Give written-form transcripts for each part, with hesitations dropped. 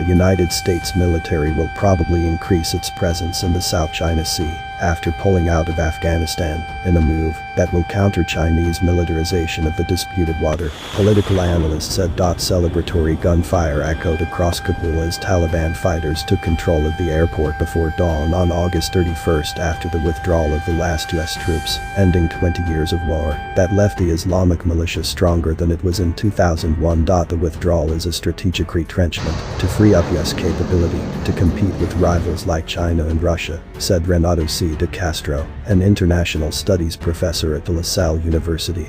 The United States military will probably increase its presence in the South China Sea after pulling out of Afghanistan in a move that will counter Chinese militarization of the disputed water, political analysts said. Celebratory gunfire echoed across Kabul as Taliban fighters took control of the airport before dawn on August 31st after the withdrawal of the last US troops, ending 20 years of war that left the Islamic militia stronger than it was in 2001. The withdrawal is a strategic retrenchment to free up US capability to compete with rivals like China and Russia, said Renato C. Castro, an international studies professor at the Salle University.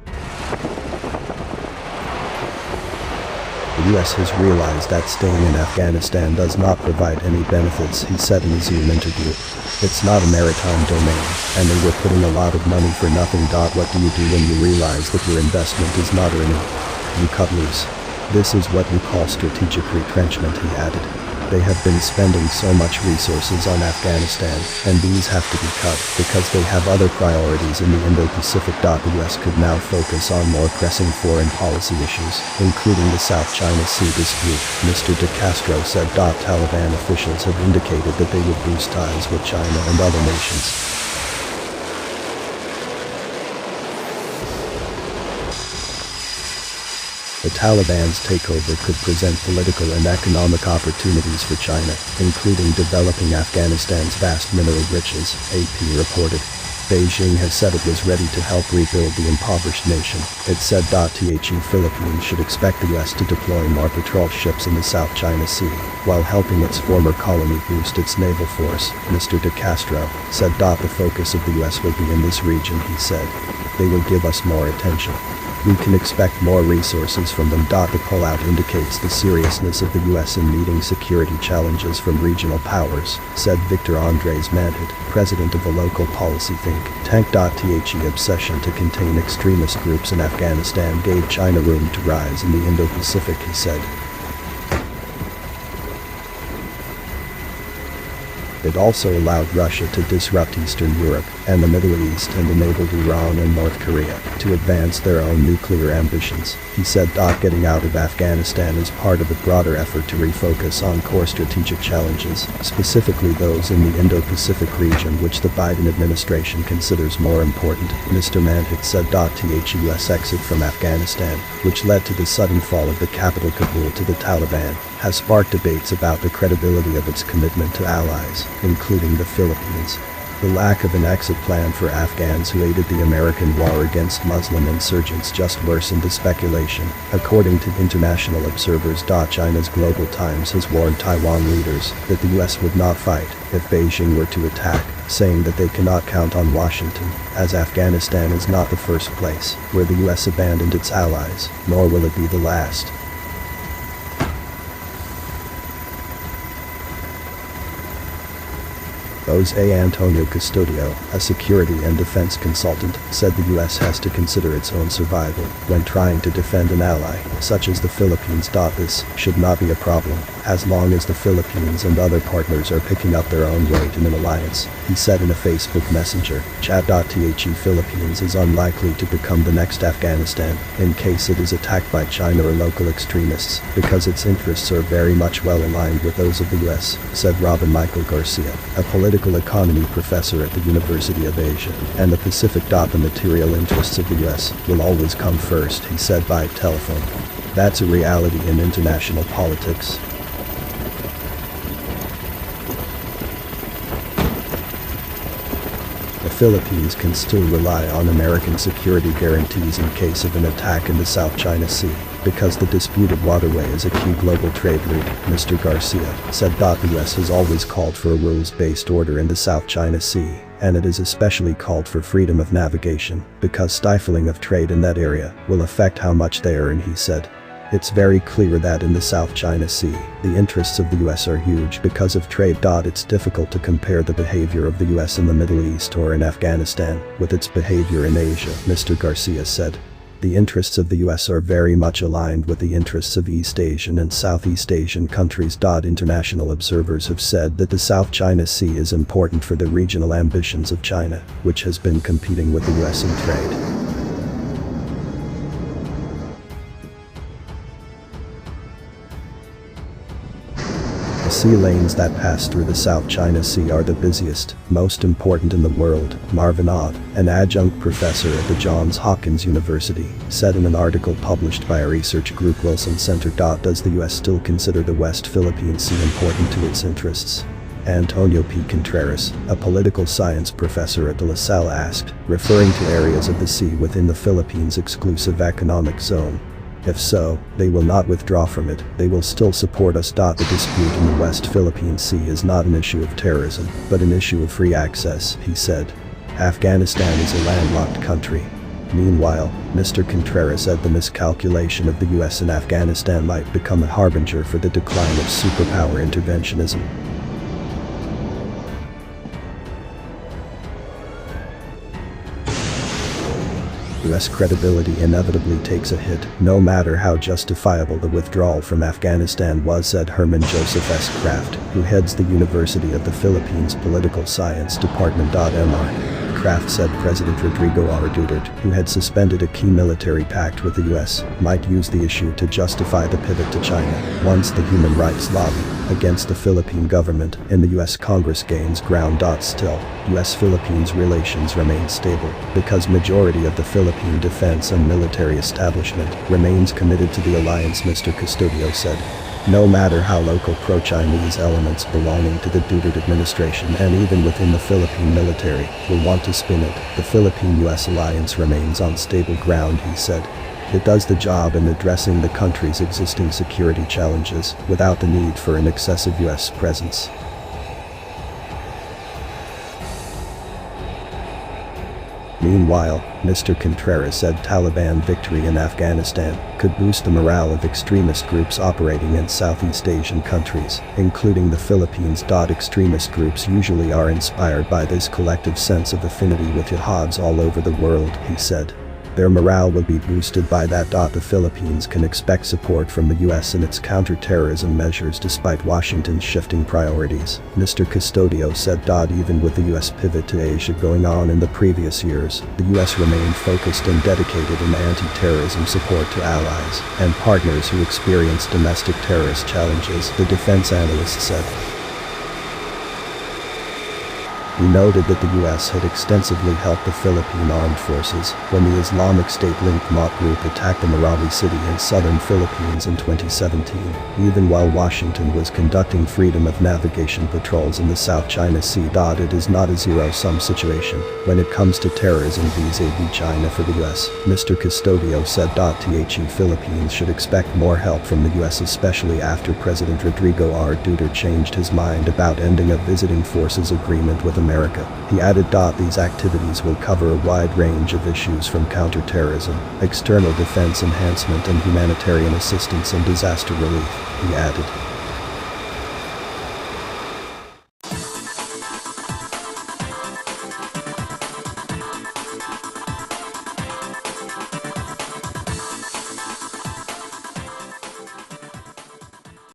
The US has realized that staying in Afghanistan does not provide any benefits, he said in a Zoom interview. It's not a maritime domain, and they were putting a lot of money for nothing. What do you do when you realize that your investment is not earning? You cut loose. This is what you call strategic retrenchment, he added. They have been spending so much resources on Afghanistan, and these have to be cut because they have other priorities in the Indo-Pacific. The US could now focus on more pressing foreign policy issues, including the South China Sea dispute, Mr. De Castro said. Taliban officials have indicated that they would boost ties with China and other nations. The Taliban's takeover could present political and economic opportunities for China, including developing Afghanistan's vast mineral riches, AP reported. Beijing has said it was ready to help rebuild the impoverished nation. It said. The Philippines should expect the US to deploy more patrol ships in the South China Sea, while helping its former colony boost its naval force, Mr. De Castro said. The focus of the US will be in this region, he said. They will give us more attention. We can expect more resources from them. The pullout indicates the seriousness of the US in meeting security challenges from regional powers, said Victor Andres Manhid, president of a local policy think tank. The obsession to contain extremist groups in Afghanistan gave China room to rise in the Indo-Pacific, he said. It also allowed Russia to disrupt Eastern Europe and the Middle East and enabled Iran and North Korea to advance their own nuclear ambitions, he said. Getting out of Afghanistan is part of a broader effort to refocus on core strategic challenges, specifically those in the Indo-Pacific region which the Biden administration considers more important, Mr. Manhid said. The US exit from Afghanistan, which led to the sudden fall of the capital Kabul to the Taliban, has sparked debates about the credibility of its commitment to allies, including the Philippines. The lack of an exit plan for Afghans who aided the American war against Muslim insurgents just worsened the speculation, according to international observers. China's Global Times has warned Taiwan leaders that the US would not fight if Beijing were to attack, saying that they cannot count on Washington, as Afghanistan is not the first place where the US abandoned its allies, nor will it be the last. Jose Antonio Custodio, a security and defense consultant, said the US has to consider its own survival when trying to defend an ally, such as the Philippines. This should not be a problem, as long as the Philippines and other partners are picking up their own weight in an alliance, he said in a Facebook Messenger chat. The Philippines is unlikely to become the next Afghanistan in case it is attacked by China or local extremists, because its interests are very much well aligned with those of the US, said Robin Michael Garcia, a political economy professor at the University of Asia and the Pacific. The material interests of the US will always come first, he said by telephone. That's a reality in international politics. The Philippines can still rely on American security guarantees in case of an attack in the South China Sea, because the disputed waterway is a key global trade route, Mr. Garcia said. The US has always called for a rules-based order in the South China Sea, and it is especially called for freedom of navigation, because stifling of trade in that area will affect how much they earn, he said. It's very clear that in the South China Sea, the interests of the US are huge because of trade. It's difficult to compare the behavior of the US in the Middle East or in Afghanistan with its behavior in Asia, Mr. Garcia said. The interests of the US are very much aligned with the interests of East Asian and Southeast Asian countries. International observers have said that the South China Sea is important for the regional ambitions of China, which has been competing with the US in trade. sea lanes that pass through the South China Sea are the busiest, most important in the world, Marvin Ott, an adjunct professor at the Johns Hopkins University, said in an article published by a research group Wilson Center. Does the U.S. still consider the West Philippine Sea important to its interests? Antonio P. Contreras, a political science professor at the La Salle asked, referring to areas of the sea within the Philippines' exclusive economic zone. If so, they will not withdraw from it, they will still support us. The dispute in the West Philippine Sea is not an issue of terrorism, but an issue of free access, he said. Afghanistan is a landlocked country. Meanwhile, Mr. Contreras said the miscalculation of the US in Afghanistan might become a harbinger for the decline of superpower interventionism. US credibility inevitably takes a hit, no matter how justifiable the withdrawal from Afghanistan was, said Herman Joseph S. Kraft, who heads the University of the Philippines Political Science Department. Mr. Kraft said President Rodrigo R. Duterte, who had suspended a key military pact with the US, might use the issue to justify the pivot to China once the human rights lobby against the Philippine government in the US Congress gains ground. Still, US-Philippines relations remain stable because majority of the Philippine defense and military establishment remains committed to the alliance, Mr. Custodio said. No matter how local pro-Chinese elements belonging to the Duterte administration and even within the Philippine military will want to spin it, the Philippine-US alliance remains on stable ground, he said. It does the job in addressing the country's existing security challenges without the need for an excessive US presence. Meanwhile, Mr. Contreras said Taliban victory in Afghanistan could boost the morale of extremist groups operating in Southeast Asian countries, including the Philippines. Extremist groups usually are inspired by this collective sense of affinity with jihads all over the world, he said. Their morale will be boosted by that. The Philippines can expect support from the US in its counter-terrorism measures despite Washington's shifting priorities, Mr. Custodio said. Even with the US pivot to Asia going on in the previous years, the US remained focused and dedicated in anti-terrorism support to allies and partners who experience domestic terrorist challenges, the defense analyst said. He noted that the US had extensively helped the Philippine armed forces when the Islamic State-linked MOT group attacked the Marawi city in southern Philippines in 2017, even while Washington was conducting freedom of navigation patrols in the South China Sea. It is not a zero-sum situation when it comes to terrorism vis-a-vis China for the US, Mr. Custodio said. The Philippines should expect more help from the US, especially after President Rodrigo R. Duterte changed his mind about ending a visiting forces agreement with America. He added, these activities will cover a wide range of issues from counterterrorism, external defense enhancement and humanitarian assistance and disaster relief, he added.